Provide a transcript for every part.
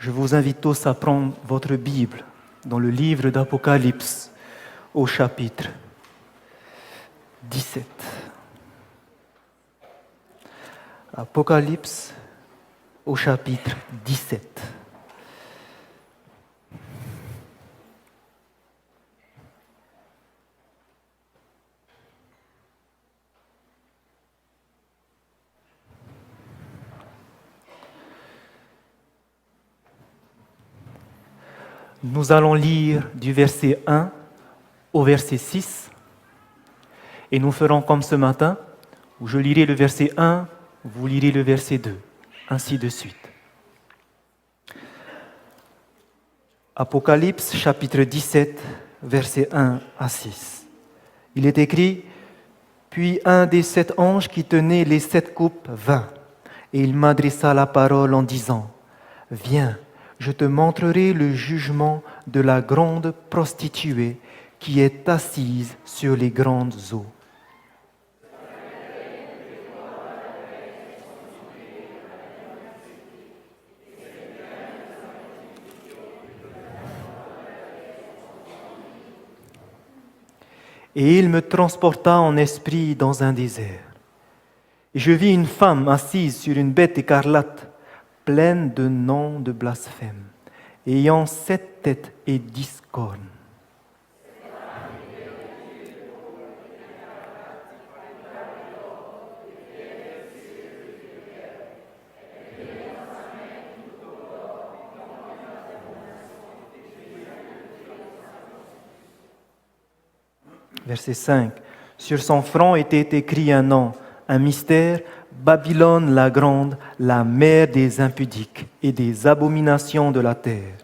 Je vous invite tous à prendre votre Bible dans le livre d'Apocalypse au chapitre 17. Apocalypse au chapitre 17. Nous allons lire du verset 1 au verset 6 et nous ferons comme ce matin, où je lirai le verset 1, vous lirez le verset 2, ainsi de suite. Apocalypse chapitre 17, versets 1 à 6. Il est écrit: « Puis un des 7 anges qui tenait les 7 coupes vint, et il m'adressa la parole en disant: « Viens, je te montrerai le jugement de la grande prostituée qui est assise sur les grandes eaux. » Et il me transporta en esprit dans un désert. Et je vis une femme assise sur une bête écarlate, pleine de noms de blasphème, ayant 7 têtes et 10 cornes. Verset 5. Sur son front était écrit un nom, un mystère: Babylone la grande, la mère des impudiques et des abominations de la terre.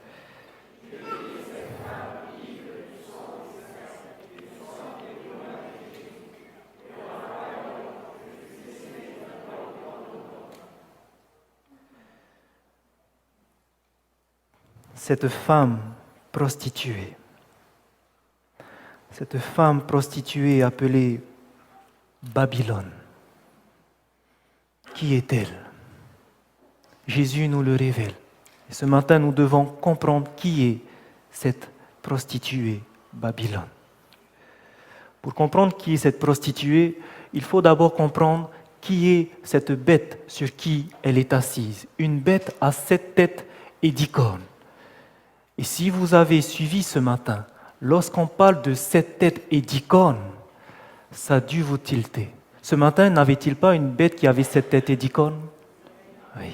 Cette femme prostituée appelée Babylone, qui est-elle? Jésus nous le révèle. Et ce matin, nous devons comprendre qui est cette prostituée Babylone. Pour comprendre qui est cette prostituée, il faut d'abord comprendre qui est cette bête sur qui elle est assise. Une bête à 7 têtes et 10 cornes. Et si vous avez suivi ce matin, lorsqu'on parle de 7 têtes et 10 cornes, ça a dû vous tilter. Ce matin, n'avait-il pas une bête qui avait 7 têtes et 10 cornes? Oui.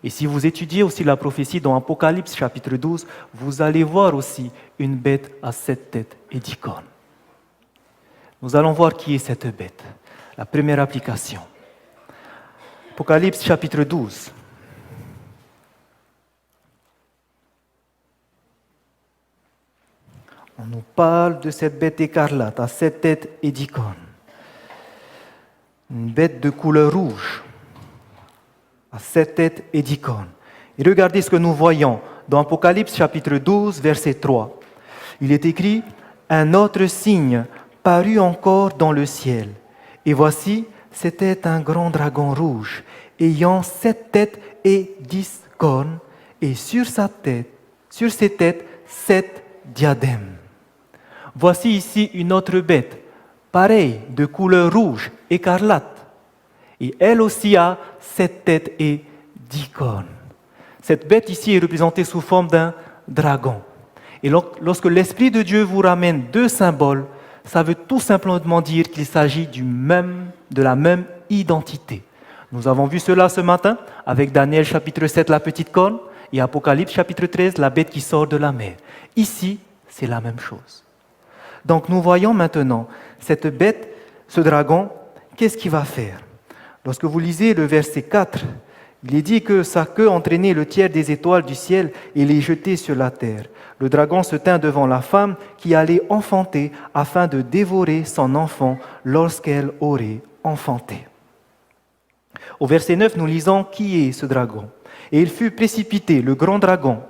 Et si vous étudiez aussi la prophétie dans Apocalypse chapitre 12, vous allez voir aussi une bête à 7 têtes et 10 cornes. Nous allons voir qui est cette bête. La première application. Apocalypse chapitre 12. On nous parle de cette bête écarlate à 7 têtes et 10 cornes. Une bête de couleur rouge à 7 têtes et 10 cornes. Et regardez ce que nous voyons dans Apocalypse chapitre 12, verset 3. Il est écrit: « Un autre signe parut encore dans le ciel. Et voici, c'était un grand dragon rouge, ayant 7 têtes et 10 cornes, et sur ses têtes, 7 diadèmes. » Voici ici une autre bête, pareille, de couleur rouge, écarlate. Et elle aussi a 7 têtes et 10 cornes. Cette bête ici est représentée sous forme d'un dragon. Et lorsque l'Esprit de Dieu vous ramène 2 symboles, ça veut tout simplement dire qu'il s'agit de la même identité. Nous avons vu cela ce matin avec Daniel chapitre 7, la petite corne, et Apocalypse chapitre 13, la bête qui sort de la mer. Ici, c'est la même chose. Donc nous voyons maintenant cette bête, ce dragon, qu'est-ce qu'il va faire? Lorsque vous lisez le verset 4, il est dit que sa queue entraînait le tiers des étoiles du ciel et les jetait sur la terre. Le dragon se tint devant la femme qui allait enfanter afin de dévorer son enfant lorsqu'elle aurait enfanté. Au verset 9, nous lisons qui est ce dragon. Et il fut précipité, le grand dragon,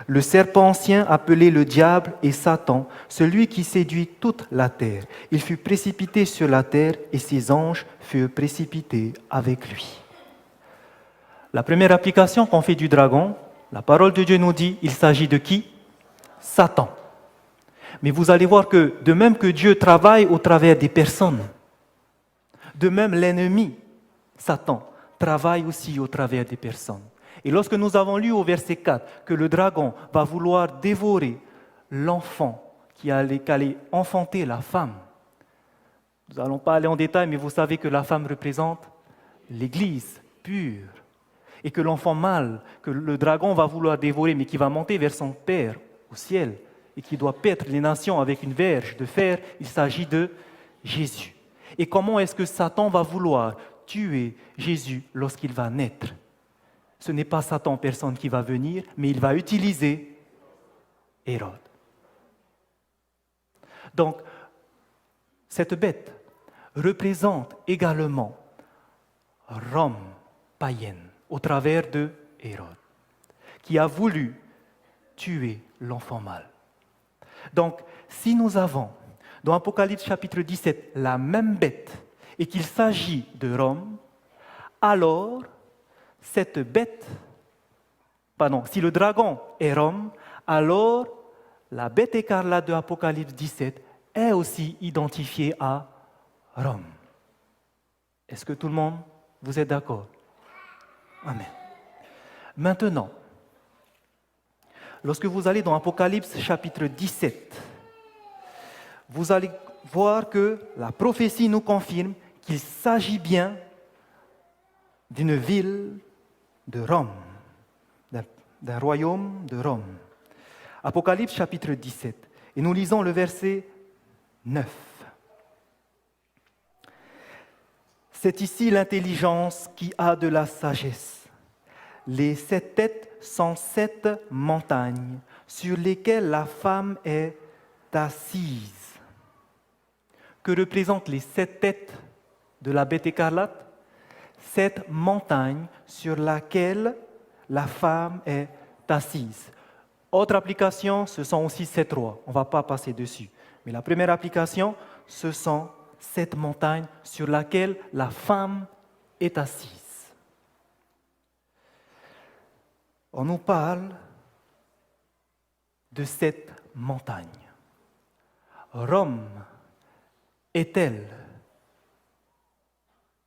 le serpent ancien appelé le diable et Satan, celui qui séduit toute la terre. Il fut précipité sur la terre et ses anges furent précipités avec lui. La première application qu'on fait du dragon, la parole de Dieu nous dit, il s'agit de qui? Satan. Mais vous allez voir que de même que Dieu travaille au travers des personnes, de même l'ennemi, Satan, travaille aussi au travers des personnes. Et lorsque nous avons lu au verset 4 que le dragon va vouloir dévorer l'enfant qui allait enfanter la femme, nous n'allons pas aller en détail, mais vous savez que la femme représente l'Église pure. Et que l'enfant mâle, que le dragon va vouloir dévorer, mais qui va monter vers son Père au ciel, et qui doit paître les nations avec une verge de fer, il s'agit de Jésus. Et comment est-ce que Satan va vouloir tuer Jésus lorsqu'il va naître? Ce n'est pas Satan en personne qui va venir, mais il va utiliser Hérode. Donc, cette bête représente également Rome païenne au travers de Hérode, qui a voulu tuer l'enfant mâle. Donc, si nous avons dans Apocalypse chapitre 17 la même bête et qu'il s'agit de Rome, alors cette bête, si le dragon est Rome, alors la bête écarlate de Apocalypse 17 est aussi identifiée à Rome. Est-ce que tout le monde, vous êtes d'accord? Amen. Maintenant, lorsque vous allez dans Apocalypse chapitre 17, vous allez voir que la prophétie nous confirme qu'il s'agit bien d'une ville de Rome, d'un royaume de Rome. Apocalypse chapitre 17, et nous lisons le verset 9. C'est ici l'intelligence qui a de la sagesse. Les 7 têtes sont 7 montagnes sur lesquelles la femme est assise. Que représentent les 7 têtes de la bête écarlate? 7 montagnes sur lesquelles la femme est assise. Autre application, ce sont aussi 7 rois. On ne va pas passer dessus. Mais la première application, ce sont 7 montagnes sur lesquelles la femme est assise. On nous parle de 7 montagnes. Rome est-elle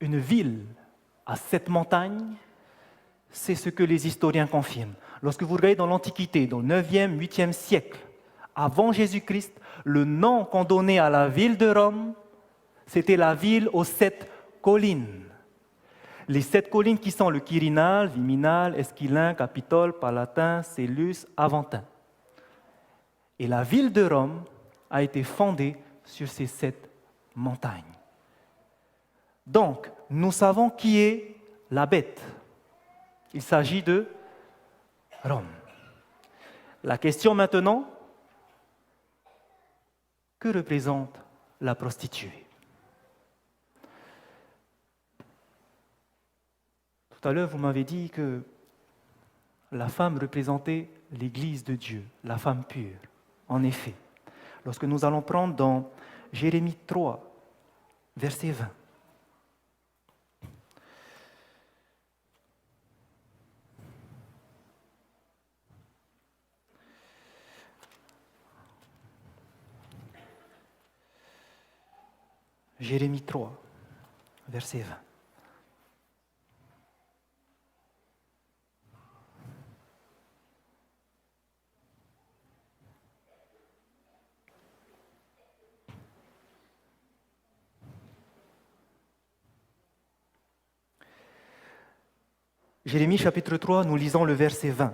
une ville à 7 montagnes? C'est ce que les historiens confirment. Lorsque vous regardez dans l'Antiquité, dans le 9e, 8e siècle, avant Jésus-Christ, le nom qu'on donnait à la ville de Rome, c'était la ville aux 7 collines. Les 7 collines qui sont le Quirinal, Viminal, Esquilin, Capitole, Palatin, Célus, Aventin. Et la ville de Rome a été fondée sur ces 7 montagnes. Donc, nous savons qui est la bête. Il s'agit de Rome. La question maintenant, que représente la prostituée? Tout à l'heure, vous m'avez dit que la femme représentait l'Église de Dieu, la femme pure. En effet, lorsque nous allons prendre dans Jérémie 3, verset 20, Jérémie 3, verset 20. Jérémie chapitre 3, nous lisons le verset 20.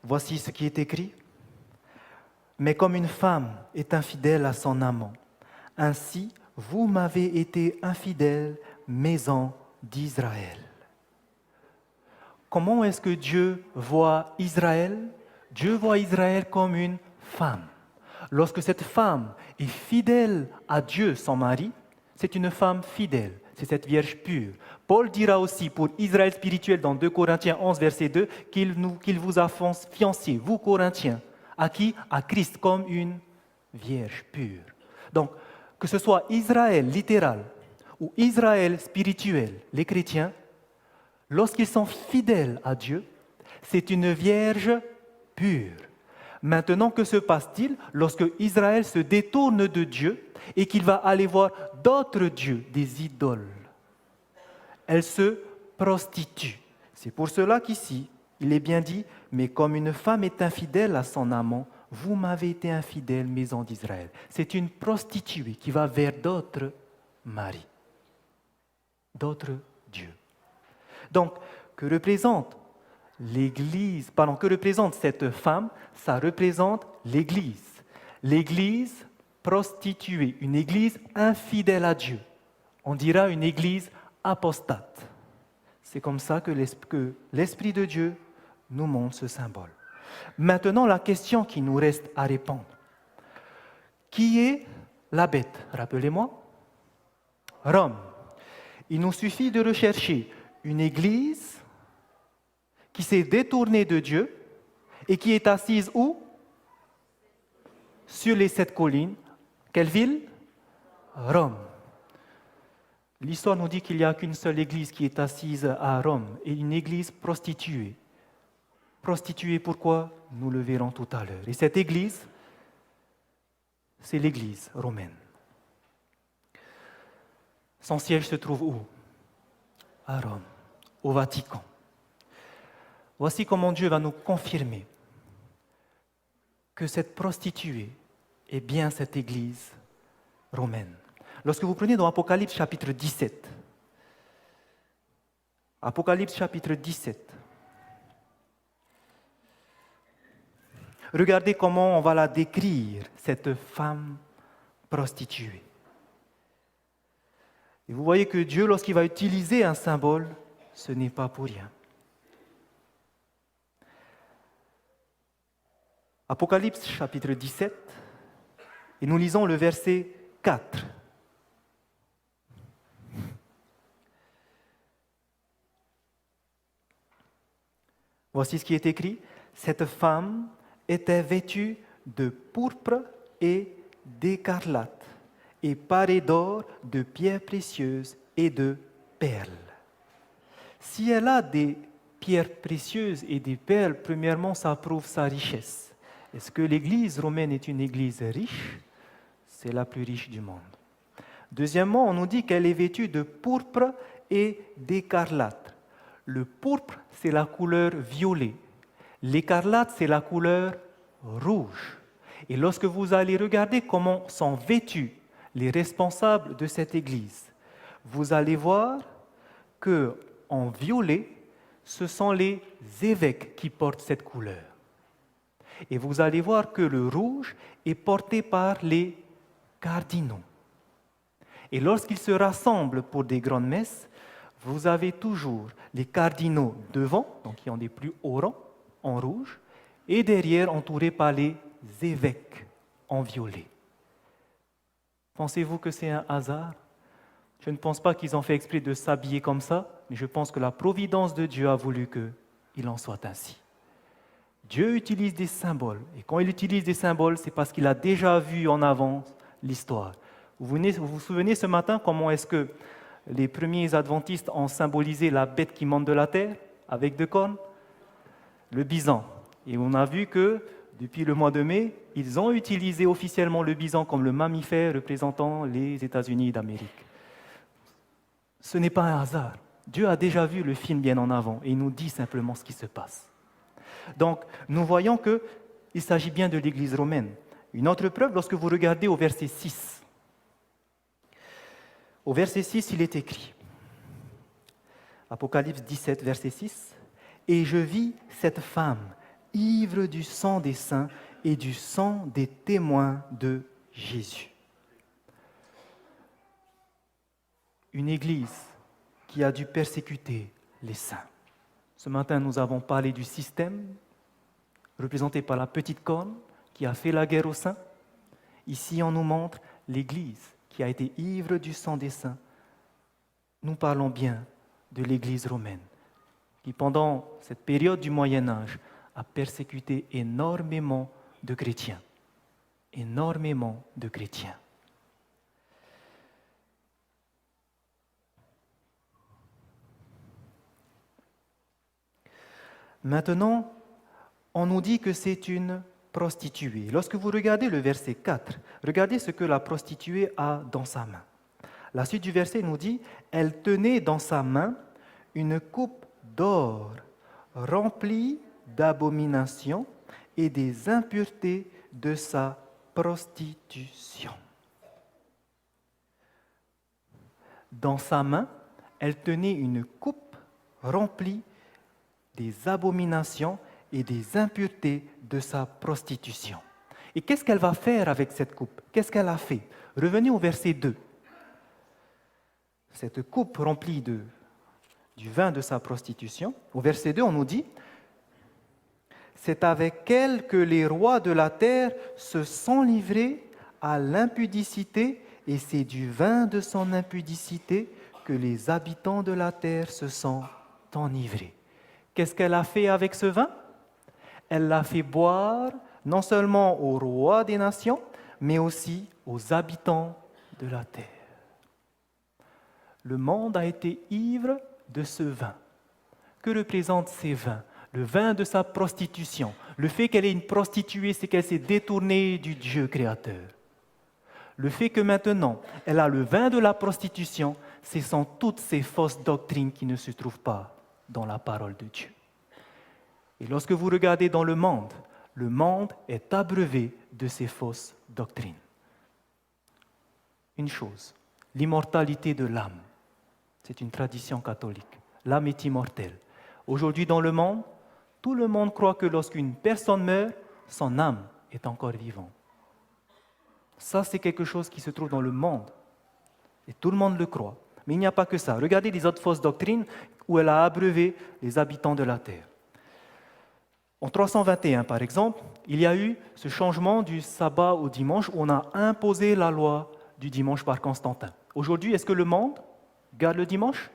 Voici ce qui est écrit. Mais comme une femme est infidèle à son amant, ainsi vous m'avez été infidèles, maison d'Israël. Comment est-ce que Dieu voit Israël? Dieu voit Israël comme une femme. Lorsque cette femme est fidèle à Dieu, son mari, c'est une femme fidèle, c'est cette Vierge pure. Paul dira aussi pour Israël spirituel dans 2 Corinthiens 11, verset 2, qu'il vous a fiancé, vous Corinthiens, à qui? À Christ, comme une Vierge pure. Donc, que ce soit Israël littéral ou Israël spirituel, les chrétiens, lorsqu'ils sont fidèles à Dieu, C'est une vierge pure. Maintenant, que se passe-t-il lorsque Israël se détourne de Dieu et qu'il va aller voir d'autres dieux, des idoles? Elle se prostitue. C'est pour cela qu'ici, il est bien dit, mais comme une femme est infidèle à son amant, vous m'avez été infidèle, maison d'Israël. C'est une prostituée qui va vers d'autres maris, d'autres dieux. Donc, que représente l'Église, que représente cette femme? Ça représente l'Église. L'Église prostituée, une Église infidèle à Dieu. On dira une Église apostate. C'est comme ça que l'Esprit de Dieu nous montre ce symbole. Maintenant, la question qui nous reste à répondre. Qui est la bête? Rappelez-moi. Rome. Il nous suffit de rechercher une Église qui s'est détournée de Dieu et qui est assise où? Sur les 7 collines. Quelle ville? Rome. L'histoire nous dit qu'il n'y a qu'une seule église qui est assise à Rome, et une église prostituée. Prostituée pourquoi? Nous le verrons tout à l'heure. Et cette église, c'est l'église romaine. Son siège se trouve où? À Rome, au Vatican. Voici comment Dieu va nous confirmer que cette prostituée est bien cette église romaine. Lorsque vous prenez dans Apocalypse chapitre 17, Apocalypse chapitre 17, regardez comment on va la décrire, cette femme prostituée. Et vous voyez que Dieu, lorsqu'il va utiliser un symbole, ce n'est pas pour rien. Apocalypse chapitre 17, et nous lisons le verset 4. Voici ce qui est écrit. Cette femme était vêtue de pourpre et d'écarlate, et parée d'or, de pierres précieuses et de perles. Si elle a des pierres précieuses et des perles, premièrement, ça prouve sa richesse. Est-ce que l'Église romaine est une Église riche? C'est la plus riche du monde. Deuxièmement, on nous dit qu'elle est vêtue de pourpre et d'écarlate. Le pourpre, c'est la couleur violet. L'écarlate, c'est la couleur rouge. Et lorsque vous allez regarder comment sont vêtus les responsables de cette église, vous allez voir que en violet, ce sont les évêques qui portent cette couleur. Et vous allez voir que le rouge est porté par les cardinaux. Et lorsqu'ils se rassemblent pour des grandes messes, vous avez toujours les cardinaux devant, donc qui ont des plus hauts rangs, en rouge, et derrière entourés par les évêques en violet. Pensez-vous que c'est un hasard? Je ne pense pas qu'ils ont fait exprès de s'habiller comme ça, mais je pense que la providence de Dieu a voulu qu'il en soit ainsi. Dieu utilise des symboles, et quand il utilise des symboles, c'est parce qu'il a déjà vu en avance l'histoire. Vous vous souvenez ce matin comment est-ce que les premiers adventistes ont symbolisé la bête qui monte de la terre avec 2 cornes? Le bison. Et on a vu que depuis le mois de mai, ils ont utilisé officiellement le bison comme le mammifère représentant les États-Unis d'Amérique. Ce n'est pas un hasard. Dieu a déjà vu le film bien en avant et il nous dit simplement ce qui se passe. Donc, nous voyons qu'il s'agit bien de l'Église romaine. Une autre preuve, lorsque vous regardez au verset 6. Au verset 6, il est écrit, Apocalypse 17, verset 6, « Et je vis cette femme, ivre du sang des saints et du sang des témoins de Jésus. » Une église qui a dû persécuter les saints. Ce matin, nous avons parlé du système, représenté par la petite corne, qui a fait la guerre aux saints. Ici, on nous montre l'église qui a été ivre du sang des saints. Nous parlons bien de l'Église romaine, qui pendant cette période du Moyen-Âge a persécuté énormément de chrétiens. Énormément de chrétiens. Maintenant, on nous dit que c'est une prostituée. Lorsque vous regardez le verset 4, regardez ce que la prostituée a dans sa main. La suite du verset nous dit, elle tenait dans sa main une coupe d'or remplie d'abominations et des impuretés de sa prostitution. Dans sa main, elle tenait une coupe remplie des abominations et des impuretés de sa prostitution. Et qu'est-ce qu'elle va faire avec cette coupe? Qu'est-ce qu'elle a fait? Revenez au verset 2. Cette coupe remplie du vin de sa prostitution, au verset 2, on nous dit « C'est avec elle que les rois de la terre se sont livrés à l'impudicité et c'est du vin de son impudicité que les habitants de la terre se sont enivrés. » Qu'est-ce qu'elle a fait avec ce vin? Elle l'a fait boire non seulement aux rois des nations, mais aussi aux habitants de la terre. Le monde a été ivre de ce vin. Que représentent ces vins? Le vin de sa prostitution. Le fait qu'elle est une prostituée, c'est qu'elle s'est détournée du Dieu créateur. Le fait que maintenant, elle a le vin de la prostitution, ce sont toutes ces fausses doctrines qui ne se trouvent pas dans la parole de Dieu. Et lorsque vous regardez dans le monde est abreuvé de ces fausses doctrines. Une chose, l'immortalité de l'âme. C'est une tradition catholique. L'âme est immortelle. Aujourd'hui dans le monde, tout le monde croit que lorsqu'une personne meurt, son âme est encore vivante. Ça, c'est quelque chose qui se trouve dans le monde. Et tout le monde le croit. Mais il n'y a pas que ça. Regardez les autres fausses doctrines où elle a abreuvé les habitants de la terre. En 321, par exemple, il y a eu ce changement du sabbat au dimanche où on a imposé la loi du dimanche par Constantin. Aujourd'hui, est-ce que le monde garde le dimanche?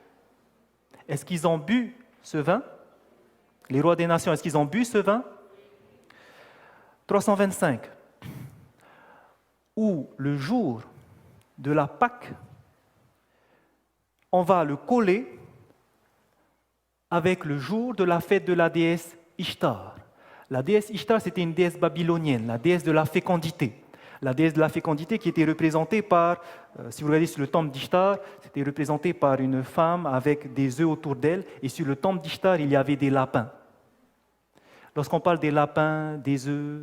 Est-ce qu'ils ont bu ce vin? Les rois des nations, est-ce qu'ils ont bu ce vin? 325, où le jour de la Pâque, on va le coller avec le jour de la fête de la déesse Ishtar. La déesse Ishtar, c'était une déesse babylonienne, la déesse de la fécondité. La déesse de la fécondité qui était représentée par, si vous regardez sur le temple d'Ishtar, c'était représenté par une femme avec des œufs autour d'elle, et sur le temple d'Ishtar, il y avait des lapins. Lorsqu'on parle des lapins, des œufs,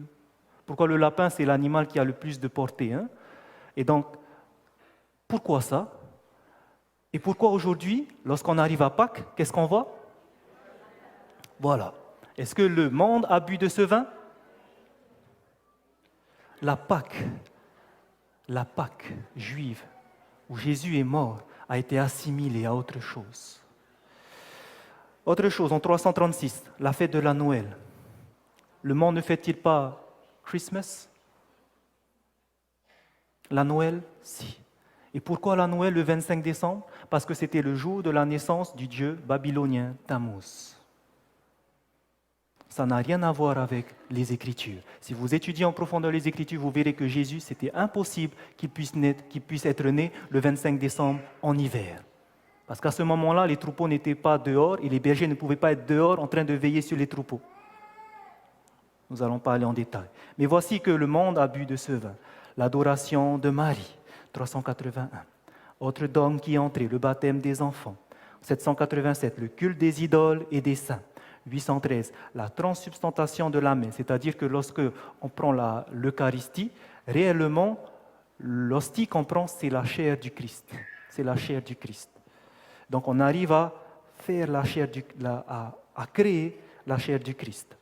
pourquoi le lapin, c'est l'animal qui a le plus de portée, hein? Et donc, pourquoi ça? Et pourquoi aujourd'hui, lorsqu'on arrive à Pâques, qu'est-ce qu'on voit? Voilà. Est-ce que le monde a bu de ce vin? La Pâque juive, où Jésus est mort, a été assimilée à autre chose. Autre chose, en 336, la fête de la Noël. Le monde ne fête-t-il pas Christmas? La Noël, si. Et pourquoi la Noël le 25 décembre? Parce que c'était le jour de la naissance du dieu babylonien Tammuz. Ça n'a rien à voir avec les Écritures. Si vous étudiez en profondeur les Écritures, vous verrez que Jésus, c'était impossible qu'il puisse être né le 25 décembre en hiver. Parce qu'à ce moment-là, les troupeaux n'étaient pas dehors et les bergers ne pouvaient pas être dehors en train de veiller sur les troupeaux. Nous n'allons pas aller en détail. Mais voici que le monde a bu de ce vin. L'adoration de Marie, 381. Autre dogme qui est entré, le baptême des enfants. 787, le culte des idoles et des saints. 813, la transsubstantiation de la main, c'est-à-dire que lorsque on prend l'Eucharistie, réellement, l'hostie qu'on prend, c'est la chair du Christ. C'est la chair du Christ. Donc on arrive à faire à créer la chair du Christ.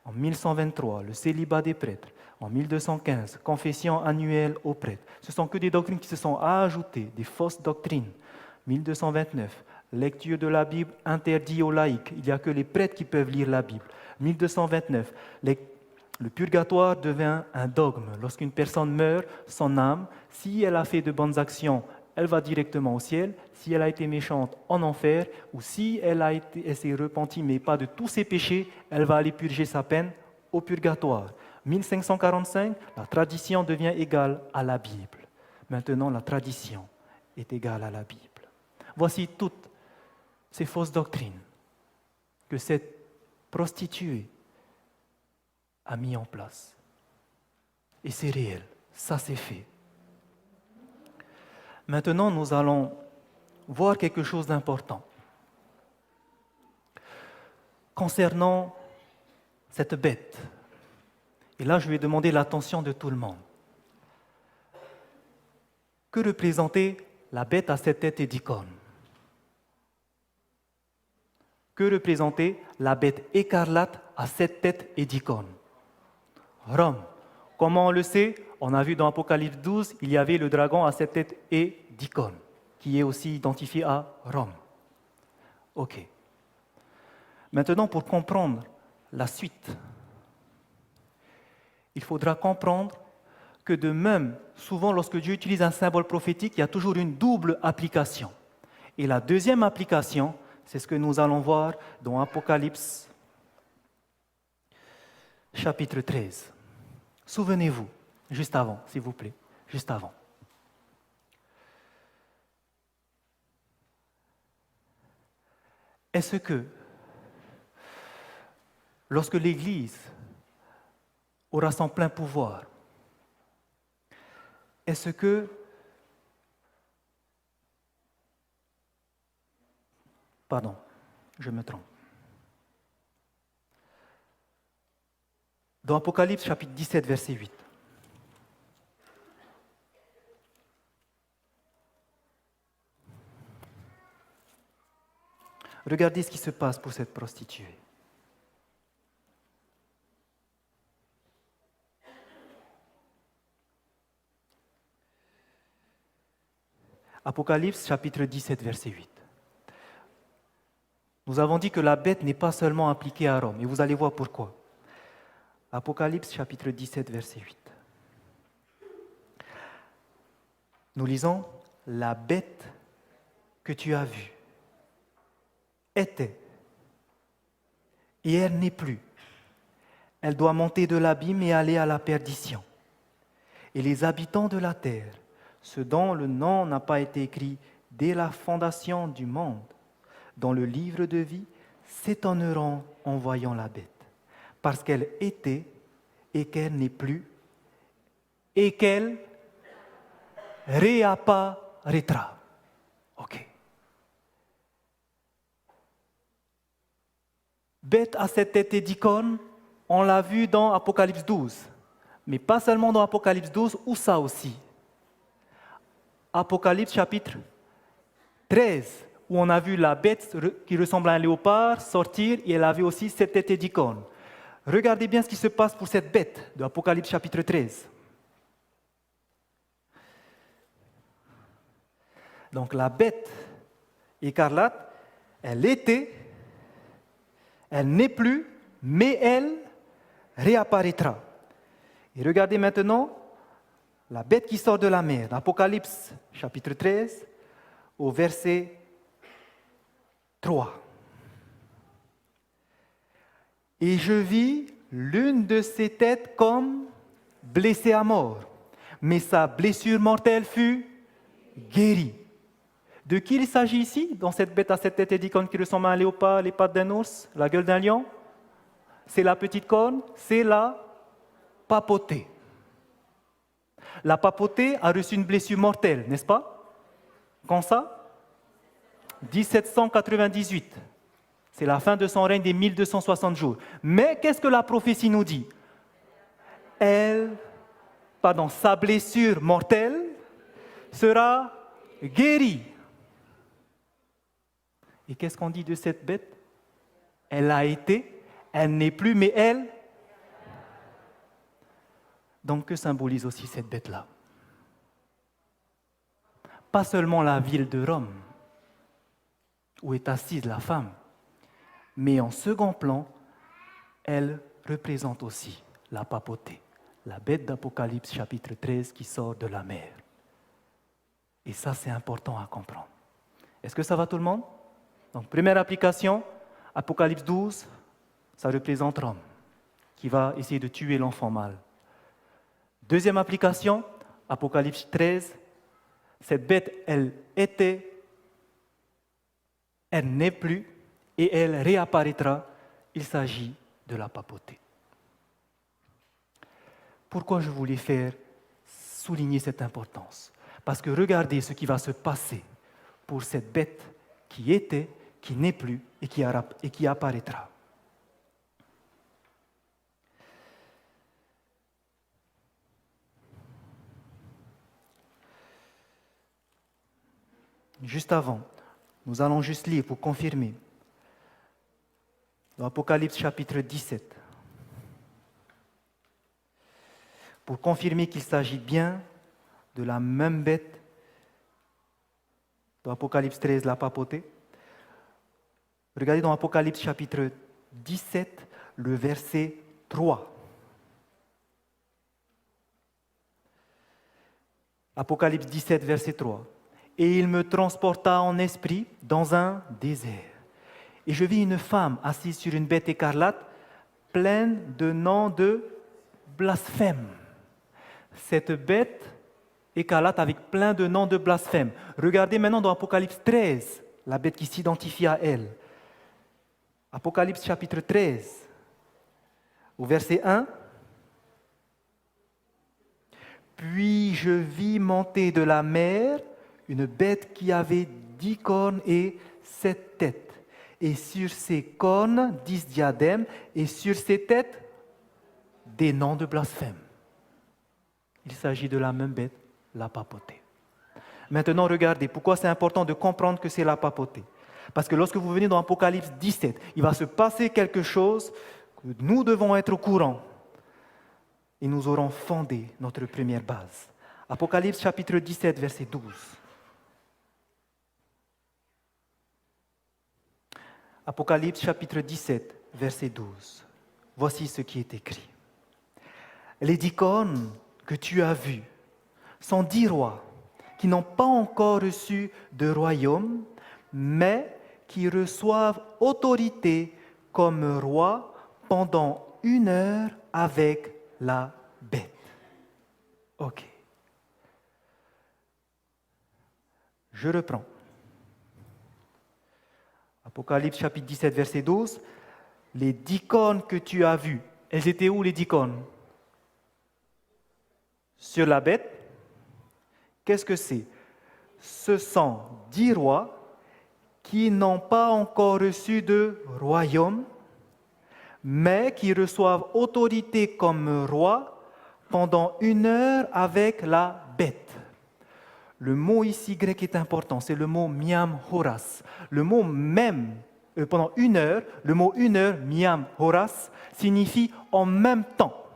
En 1123, le célibat des prêtres. En 1215, confession annuelle aux prêtres. Ce ne sont que des doctrines qui se sont ajoutées, des fausses doctrines. 1229, lecture de la Bible interdit aux laïcs. Il n'y a que les prêtres qui peuvent lire la Bible. 1229, le purgatoire devient un dogme. Lorsqu'une personne meurt, son âme, si elle a fait de bonnes actions, elle va directement au ciel. Si elle a été méchante, en enfer. Ou si elle s'est repentie, mais pas de tous ses péchés, elle va aller purger sa peine au purgatoire. 1545, la tradition devient égale à la Bible. Maintenant, la tradition est égale à la Bible. Voici toutes ces fausses doctrines que cette prostituée a mis en place. Et c'est réel, ça c'est fait. Maintenant, nous allons voir quelque chose d'important. Concernant cette bête, et là je vais demander l'attention de tout le monde. Que représentait la bête à 7 têtes et 10 cornes? Que représentait la bête écarlate à 7 têtes et 10 cornes? Rome. Comment on le sait? On a vu dans Apocalypse 12, il y avait le dragon à 7 têtes et 10 cornes, qui est aussi identifié à Rome. Ok. Maintenant, pour comprendre la suite, il faudra comprendre que de même, souvent lorsque Dieu utilise un symbole prophétique, il y a toujours une double application. Et la deuxième application, c'est ce que nous allons voir dans Apocalypse chapitre 13. Souvenez-vous, juste avant, s'il vous plaît, juste avant. Est-ce que, lorsque l'Église aura son plein pouvoir, est-ce que, pardon, je me trompe. Dans Apocalypse chapitre 17, verset 8. Regardez ce qui se passe pour cette prostituée. Apocalypse chapitre 17, verset 8. Nous avons dit que la bête n'est pas seulement appliquée à Rome, et vous allez voir pourquoi. Apocalypse chapitre 17, verset 8. Nous lisons « La bête que tu as vue était, et elle n'est plus. Elle doit monter de l'abîme et aller à la perdition. Et les habitants de la terre, ceux dont le nom n'a pas été écrit dès la fondation du monde, dans le livre de vie, s'étonneront en voyant la bête, parce qu'elle était et qu'elle n'est plus, et qu'elle réapparaîtra. Ok. Bête à 7 têtes et 10 cornes, on l'a vu dans Apocalypse 12. Mais pas seulement dans Apocalypse 12, où ça aussi? Apocalypse chapitre 13, où on a vu la bête qui ressemble à un léopard sortir, et elle avait aussi 7 têtes et 10 cornes. Regardez bien ce qui se passe pour cette bête de Apocalypse chapitre 13. Donc la bête écarlate, elle était, elle n'est plus, mais elle réapparaîtra. Et regardez maintenant la bête qui sort de la mer, Apocalypse chapitre 13, au verset 3. Et je vis l'une de ses têtes comme blessée à mort, mais sa blessure mortelle fut guérie. De qui il s'agit ici, dans cette bête à 7 têtes et 10 cornes qui ressemble à un léopard, les pattes d'un ours, la gueule d'un lion? C'est la petite corne, c'est la papauté. La papauté a reçu une blessure mortelle, n'est-ce pas? Quand ça? 1798. C'est la fin de son règne des 1260 jours. Mais qu'est-ce que la prophétie nous dit? Sa blessure mortelle sera guérie. Et qu'est-ce qu'on dit de cette bête? Elle a été, elle n'est plus, mais elle. Donc que symbolise aussi cette bête-là? Pas seulement la ville de Rome, où est assise la femme, mais en second plan, elle représente aussi la papauté, la bête d'Apocalypse chapitre 13 qui sort de la mer. Et ça, c'est important à comprendre. Est-ce que ça va tout le monde? Donc, première application, Apocalypse 12, ça représente Rome, qui va essayer de tuer l'enfant mâle. Deuxième application, Apocalypse 13, cette bête, elle était, elle n'est plus, et elle réapparaîtra. il s'agit de la papauté. Pourquoi je voulais souligner cette importance? Parce que regardez ce qui va se passer pour cette bête qui était, qui n'est plus et qui apparaîtra. Juste avant, nous allons juste lire pour confirmer. Dans Apocalypse chapitre 17. Pour confirmer qu'il s'agit bien de la même bête. Dans Apocalypse 13, la papauté. Regardez dans Apocalypse chapitre 17, le verset 3. Apocalypse 17, verset 3. Et il me transporta en esprit dans un désert. Et je vis une femme assise sur une bête écarlate, pleine de noms de blasphème. Cette bête écarlate avec plein de noms de blasphème. Regardez maintenant dans Apocalypse 13, la bête qui s'identifie à elle. Apocalypse chapitre 13, au verset 1. Puis je vis monter de la mer une bête qui avait 10 cornes et 7 têtes. Et sur ses cornes 10 diadèmes, et sur ses têtes des noms de blasphème. Il s'agit de la même bête, la papauté. Maintenant, regardez, pourquoi c'est important de comprendre que c'est la papauté. Parce que lorsque vous venez dans Apocalypse 17, il va se passer quelque chose que nous devons être au courant. Et nous aurons fondé notre première base. Apocalypse chapitre 17, verset 12. Apocalypse chapitre 17, verset 12. Voici ce qui est écrit. Les 10 cornes que tu as vues sont 10 rois qui n'ont pas encore reçu de royaume, mais qui reçoivent autorité comme rois pendant 1 heure avec la bête. Ok. Je reprends. Apocalypse chapitre 17, verset 12. Les 10 cornes que tu as vues, elles étaient où les 10 cornes? Sur la bête. Qu'est-ce que c'est? Ce sont 10 rois qui n'ont pas encore reçu de royaume, mais qui reçoivent autorité comme rois pendant 1 heure avec la bête. Le mot ici grec est important, c'est le mot miam horas. Le mot même, pendant 1 heure, le mot 1 heure, miam horas, signifie en même temps.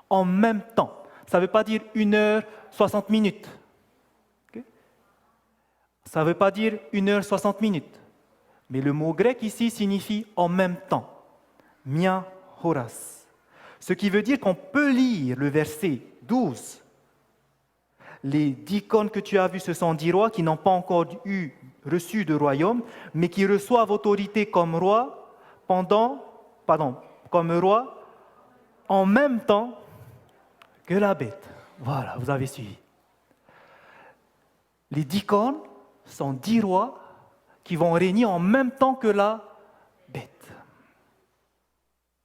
En même temps. Ça ne veut pas dire 1 heure, 60 minutes. Okay? Ça ne veut pas dire 1 heure, 60 minutes. Mais le mot grec ici signifie en même temps. Mia horas. Ce qui veut dire qu'on peut lire le verset 12. Les 10 cornes que tu as vues, ce sont 10 rois qui n'ont pas encore reçu de royaume, mais qui reçoivent autorité comme roi comme roi en même temps que la bête. Voilà, vous avez suivi. Les 10 cornes sont 10 rois qui vont régner en même temps que la bête.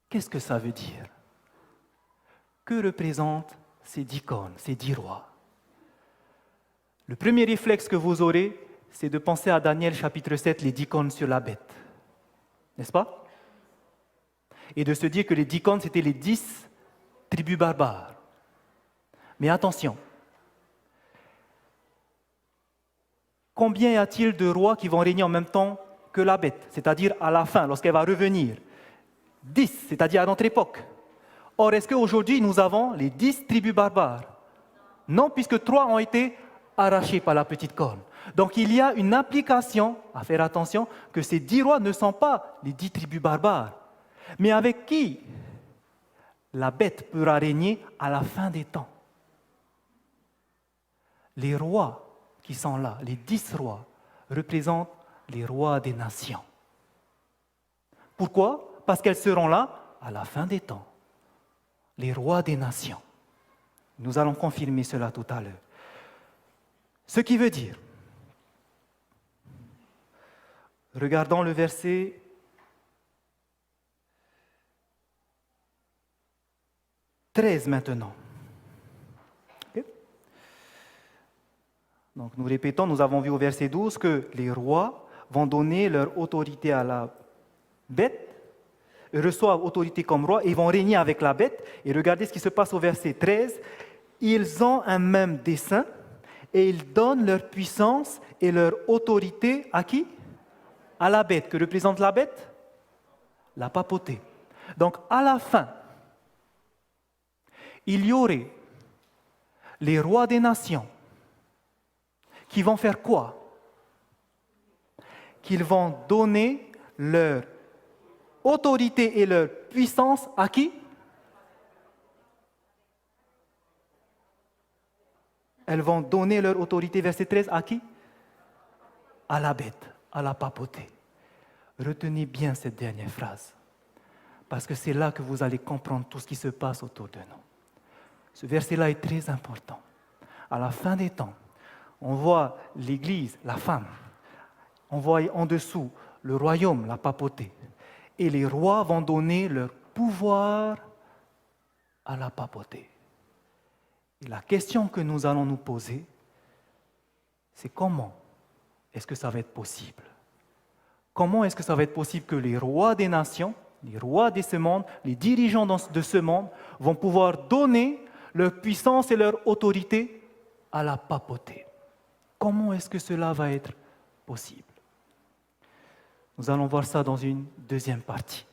Qu'est-ce que ça veut dire? Que représentent ces 10 cornes, ces 10 rois? Le premier réflexe que vous aurez, c'est de penser à Daniel chapitre 7, les 10 cornes sur la bête. N'est-ce pas? Et de se dire que les 10 cornes, c'était les 10 tribus barbares. Mais attention, combien y a-t-il de rois qui vont régner en même temps que la bête, c'est-à-dire à la fin, lorsqu'elle va revenir? 10, c'est-à-dire à notre époque. Or, est-ce qu'aujourd'hui, nous avons les 10 tribus barbares? Non, puisque 3 ont été arrachés par la petite corne. Donc, il y a une implication, à faire attention, que ces 10 rois ne sont pas les 10 tribus barbares. Mais avec qui la bête pourra régner à la fin des temps? Les rois qui sont là, les 10 rois, représentent les rois des nations. Pourquoi? Parce qu'elles seront là à la fin des temps. Les rois des nations. Nous allons confirmer cela tout à l'heure. Ce qui veut dire, regardons le verset 13 maintenant. Ok. Donc nous répétons, nous avons vu au verset 12 que les rois vont donner leur autorité à la bête, ils reçoivent autorité comme roi et ils vont régner avec la bête. Et regardez ce qui se passe au verset 13. Ils ont un même dessein et ils donnent leur puissance et leur autorité à qui? À la bête. Que représente la bête? La papauté. Donc à la fin, il y aurait les rois des nations qui vont faire quoi? Qu'ils vont donner leur autorité et leur puissance à qui? Elles vont donner leur autorité, verset 13, à qui? À la bête, à la papauté. Retenez bien cette dernière phrase, parce que c'est là que vous allez comprendre tout ce qui se passe autour de nous. Ce verset-là est très important. À la fin des temps, on voit l'Église, la femme. On voit en dessous le royaume, la papauté. Et les rois vont donner leur pouvoir à la papauté. Et la question que nous allons nous poser, c'est comment est-ce que ça va être possible? Comment est-ce que ça va être possible que les rois des nations, les rois de ce monde, les dirigeants de ce monde vont pouvoir donner leur puissance et leur autorité à la papauté? Comment est-ce que cela va être possible? Nous allons voir ça dans une deuxième partie.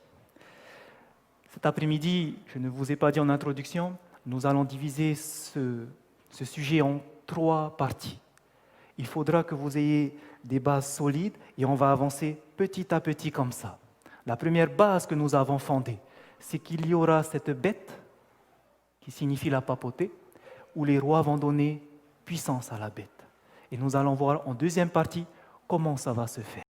Cet après-midi, je ne vous ai pas dit en introduction, nous allons diviser ce sujet en 3 parties. Il faudra que vous ayez des bases solides et on va avancer petit à petit comme ça. La première base que nous avons fondée, c'est qu'il y aura cette bête, qui signifie la papauté, où les rois vont donner puissance à la bête. Et nous allons voir en deuxième partie comment ça va se faire.